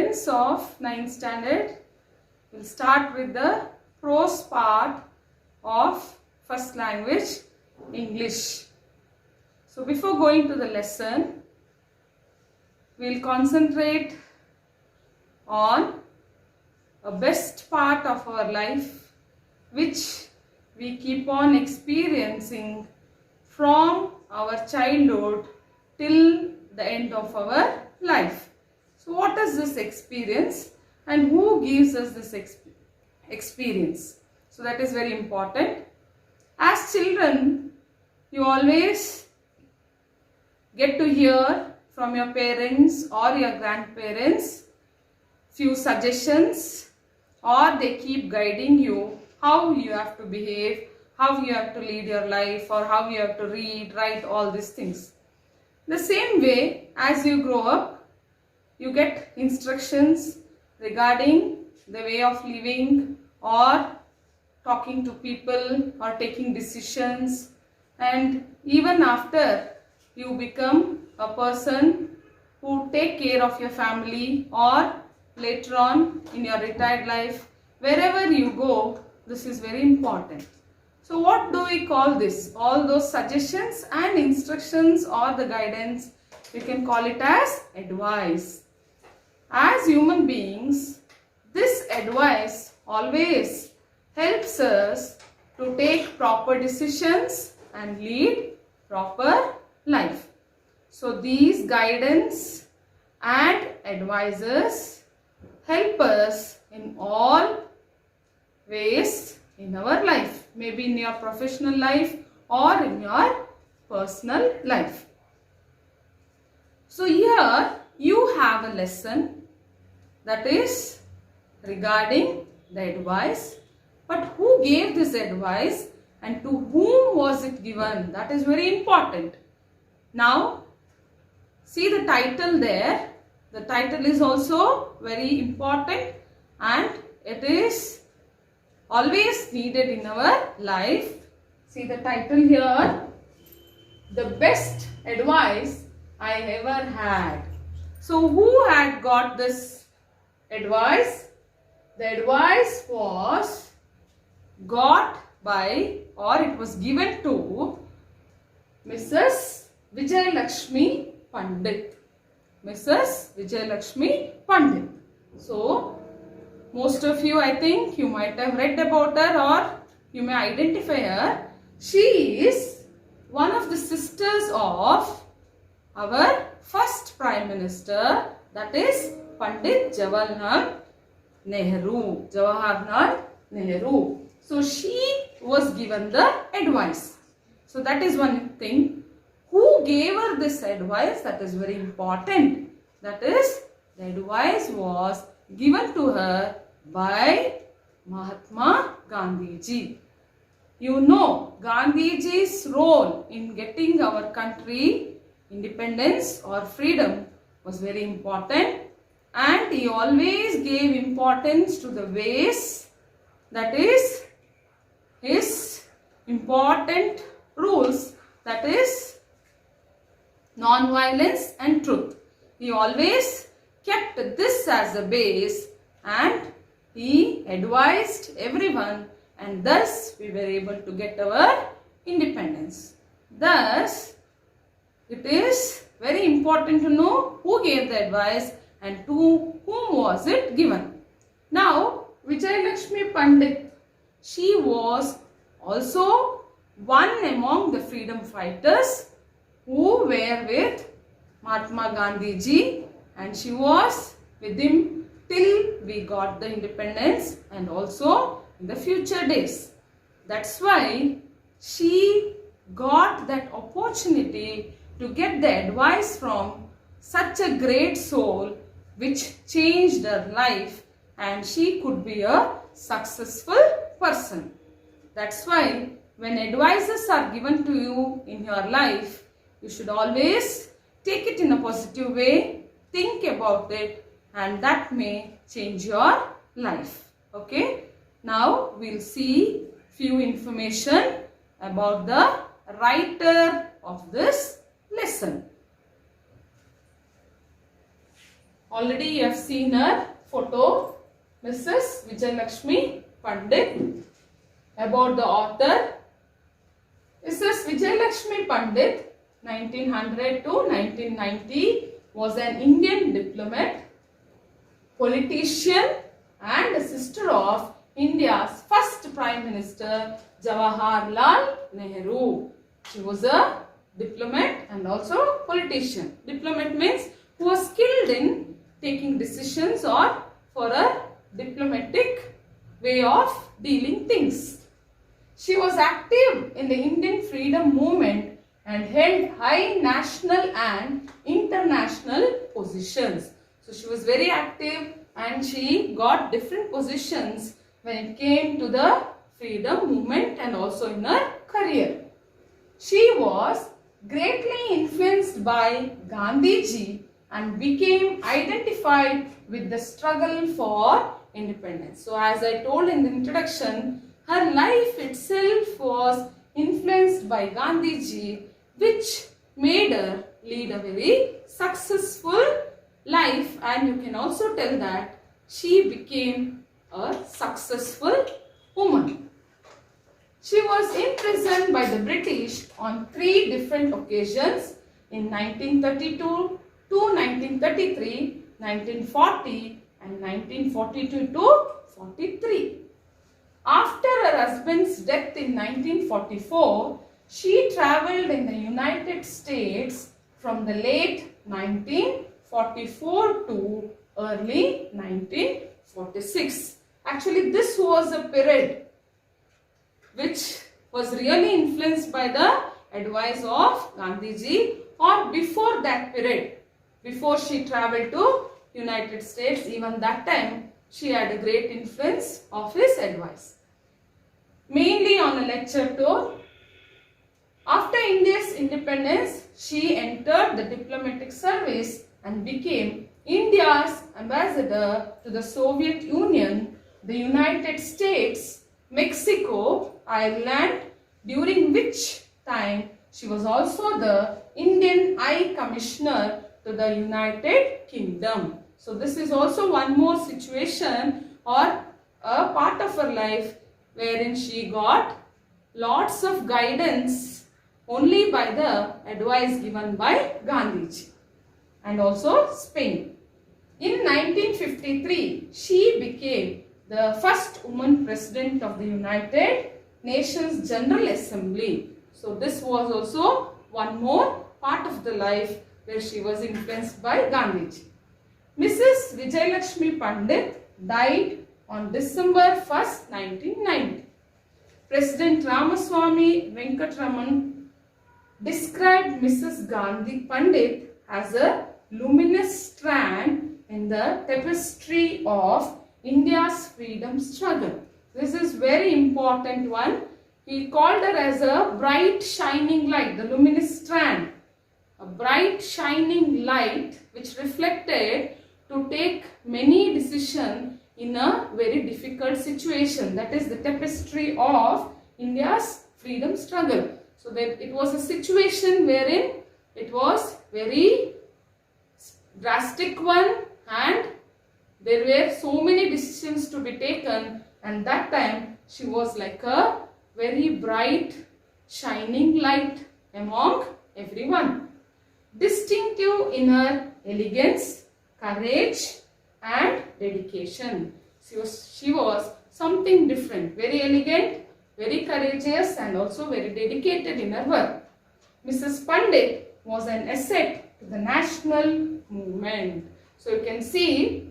students of 9th standard, we'll start with the prose part of first language, English. So before going to the lesson, we'll concentrate on a best part of our life which we keep on experiencing from our childhood till the end of our life. So what is this experience and who gives us this experience? So that is very important. As children, you always get to hear from your parents or your grandparents few suggestions, or they keep guiding you how you have to behave, how you have to lead your life, or how you have to read, write, all these things. The same way, as you grow up, you get instructions regarding the way of living or talking to people or taking decisions, and even after you become a person who take care of your family, or later on in your retired life, wherever you go, this is very important. So what do we call this? All those suggestions and instructions or the guidance, we can call it as advice. As human beings, this advice always helps us to take proper decisions and lead proper life. So these guidance and advices help us in all ways in our life, maybe in your professional life or in your personal life. So here you have a lesson that is regarding the advice, but who gave this advice and to whom was it given? That is very important. Now see the title there. The title is also very important and it is always needed in our life. See the title here, the best advice I ever had. So who had got this advice? The advice was got by, or it was given to Mrs. Vijayalakshmi Pandit. Mrs. Vijayalakshmi Pandit. So most of you, I think you might have read about her or you may identify her. She is one of the sisters of our first Prime Minister, that is Pandit Jawaharlal Nehru. Jawaharlal Nehru. So she was given the advice. So that is one thing. Who gave her this advice? That is very important. That is, the advice was given to her by Mahatma Gandhiji. You know, Gandhiji's role in getting our country independence or freedom was very important, and he always gave importance to the ways, that is his important rules, that is non-violence and truth. He always kept this as a base and he advised everyone, and thus we were able to get our independence. Thus, it is very important to know who gave the advice and to whom was it given. Now, Vijayalakshmi Pandit, she was also one among the freedom fighters who were with Mahatma Gandhiji, and she was with him till we got the independence and also in the future days. That's why she got that opportunity to get the advice from such a great soul which changed her life, and she could be a successful person. That's why when advices are given to you in your life, you should always take it in a positive way, think about it, and that may change your life. Okay. Now we'll see few information about the writer of this lesson. Already you have seen her photo, Mrs. Vijayalakshmi Pandit. About the author, Mrs. Vijayalakshmi Pandit, 1900 to 1990, was an Indian diplomat, politician and a sister of India's first Prime Minister Jawaharlal Nehru. She was a diplomat and also politician. Diplomat means who was skilled in taking decisions or for a diplomatic way of dealing things. She was active in the Indian freedom movement and held high national and international positions. So she was very active and she got different positions when it came to the freedom movement and also in her career. She was greatly influenced by Gandhiji and became identified with the struggle for independence. So as I told in the introduction, her life itself was influenced by Gandhiji, which made her lead a very successful life, and you can also tell that she became a successful woman. She was imprisoned by the British on 3 different occasions in 1932 to 1933, 1940 and 1942 to 43. After her husband's death in 1944, she travelled in the United States from the late 1944 to early 1946. Actually, this was a period which was really influenced by the advice of Gandhiji, or before that period, before she travelled to United States, even that time she had a great influence of his advice. Mainly on a lecture tour. After India's independence, she entered the diplomatic service and became India's ambassador to the Soviet Union, the United States, Mexico, Ireland, during which time she was also the Indian High Commissioner to the United Kingdom. So this is also one more situation or a part of her life wherein she got lots of guidance only by the advice given by Gandhiji and also Spain. In 1953, she became the first woman president of the United Nations General Assembly. So this was also one more part of the life where she was influenced by Gandhiji. Mrs. Vijayalakshmi Pandit died on December 1st, 1990. President Ramaswamy Venkatraman described Mrs. Gandhi Pandit as a luminous strand in the tapestry of India's freedom struggle. This is very important one. He called her as a bright shining light, the luminous strand. A bright shining light which reflected to take many decisions in a very difficult situation. That is the tapestry of India's freedom struggle. So that it was a situation wherein it was very drastic one and there were so many decisions to be taken, and that time she was like a very bright shining light among everyone. Distinctive in her elegance, courage and dedication. She was something different, very elegant, very courageous and also very dedicated in her work. Mrs. Pandit was an asset to the national movement. So you can see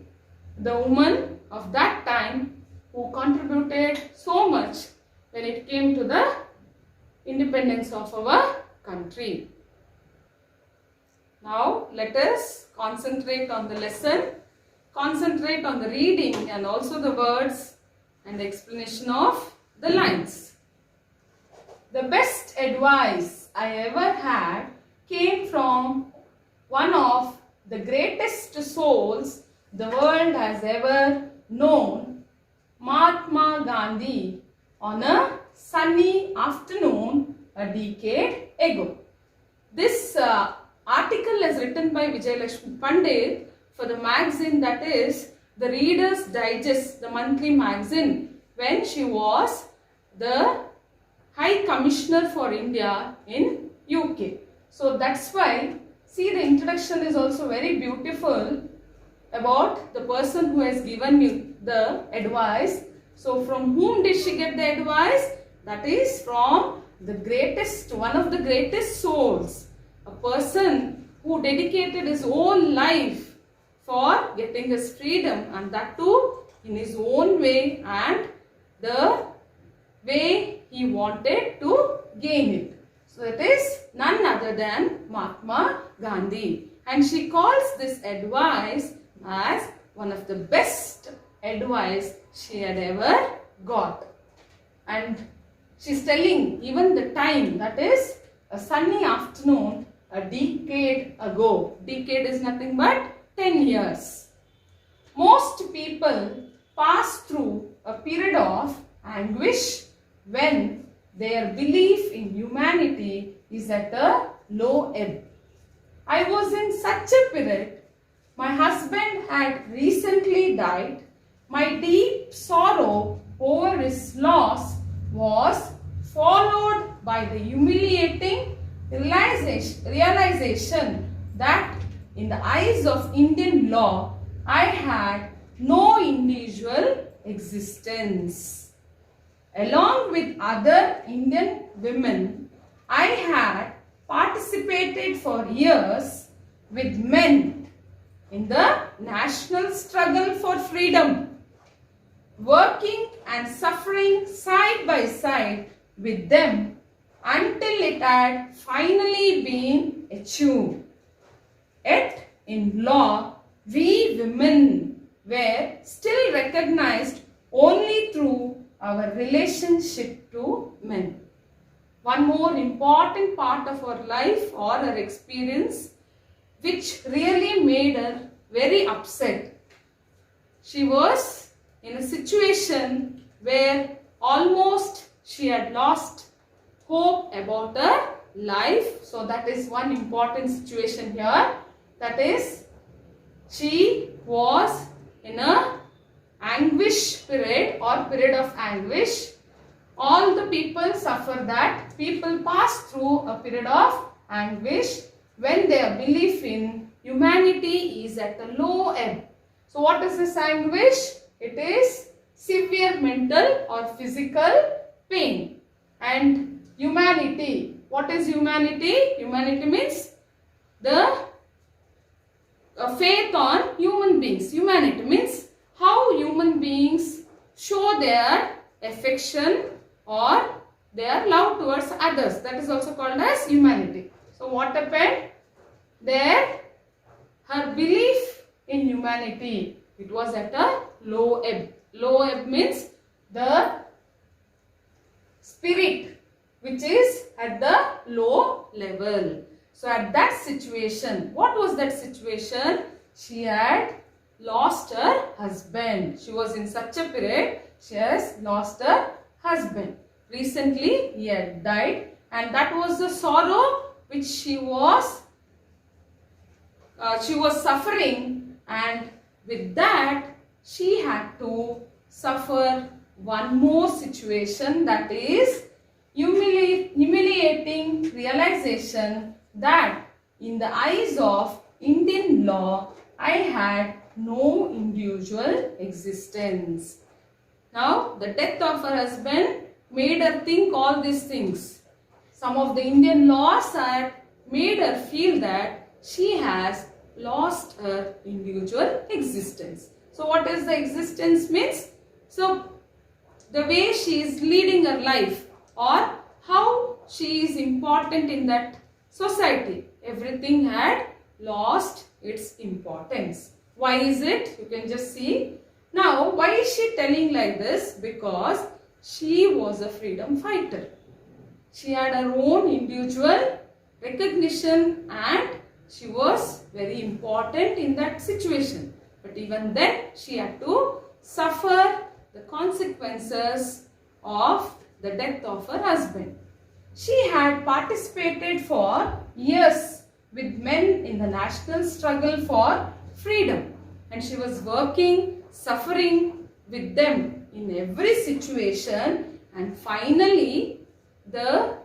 the woman of that time who contributed so much when it came to the independence of our country. Now let us concentrate on the lesson, concentrate on the reading and also the words and the explanation of the lines. The best advice I ever had came from one of the greatest souls the world has ever known, Mahatma Gandhi, on a sunny afternoon a decade ago. This article is written by Vijayalakshmi Pandit for the magazine, that is the Reader's Digest, the monthly magazine, when she was the High Commissioner for India in UK. So that's why, see, the introduction is also very beautiful about the person who has given you the advice. So from whom did she get the advice? That is from the greatest, one of the greatest souls, a person who dedicated his whole life for getting his freedom, and that too in his own way and the way he wanted to gain it. So it is none other than Mahatma Gandhi, and she calls this advice as one of the best advice she had ever got. And she's telling even the time, that is a sunny afternoon a decade ago. Decade is nothing but 10 years. Most people pass through a period of anguish when their belief in humanity is at a low ebb. I was in such a period. My husband had recently died. My deep sorrow over his loss was followed by the humiliating realization that in the eyes of Indian law, I had no individual existence. Along with other Indian women, I had participated for years with men in the national struggle for freedom, working and suffering side by side with them until it had finally been achieved. Yet in law, we women were still recognized only through our relationship to men. One more important part of our life or our experience which really made her very upset. She was in a situation where almost she had lost hope about her life. So that is one important situation here. That is, she was in a anguish period or period of anguish. All the people suffer that. People pass through a period of anguish when their belief in humanity is at a low ebb. So what is this anguish? It is severe mental or physical pain. And humanity. What is humanity? Humanity means the faith on human beings. Humanity means how human beings show their affection or their love towards others. That is also called as humanity. So what happened? Her belief in humanity, it was at a low ebb. Low ebb means the spirit which is at the low level. So at that situation, what was that situation? She had lost her husband. She was in such a period, she has lost her husband. Recently he had died, and that was the sorrow which she was suffering, and with that she had to suffer one more situation, that is humiliating realization that in the eyes of Indian law, I had no individual existence. Now, the death of her husband made her think all these things. Some of the Indian laws had made her feel that she has lost her individual existence. So, what is the existence means? So, the way she is leading her life or how she is important in that society, everything had lost its importance. Why is it? You can just see. Now, why is she telling like this? Because she was a freedom fighter. She had her own individual recognition and she was very important in that situation. But even then, she had to suffer the consequences of the death of her husband. She had participated for years with men in the national struggle for freedom. And she was working, suffering with them in every situation, and finally the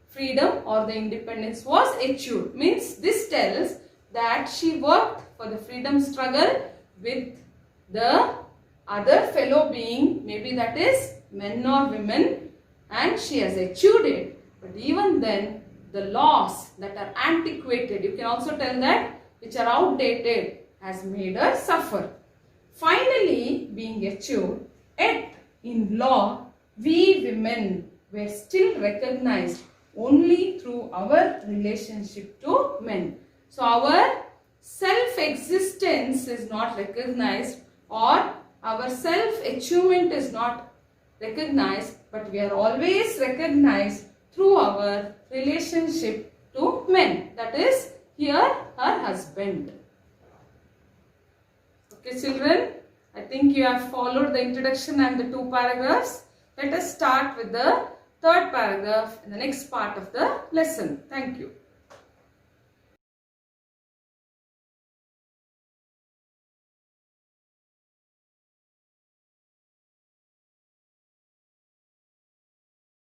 freedom or the independence was achieved. Means this tells that she worked for the freedom struggle with the other fellow being, maybe that is men or women, and she has achieved it. But even then, the laws that are antiquated, you can also tell that, which are outdated, has made her suffer. Finally, being achieved, yet in law, we women were still recognized only through our relationship to men. So our self-existence is not recognized, or our self-achievement is not recognized, but we are always recognized through our relationship to men. That is here her husband. Okay children, I think you have followed the introduction and the 2 paragraphs. Let us start with the 3rd paragraph in the next part of the lesson. Thank you.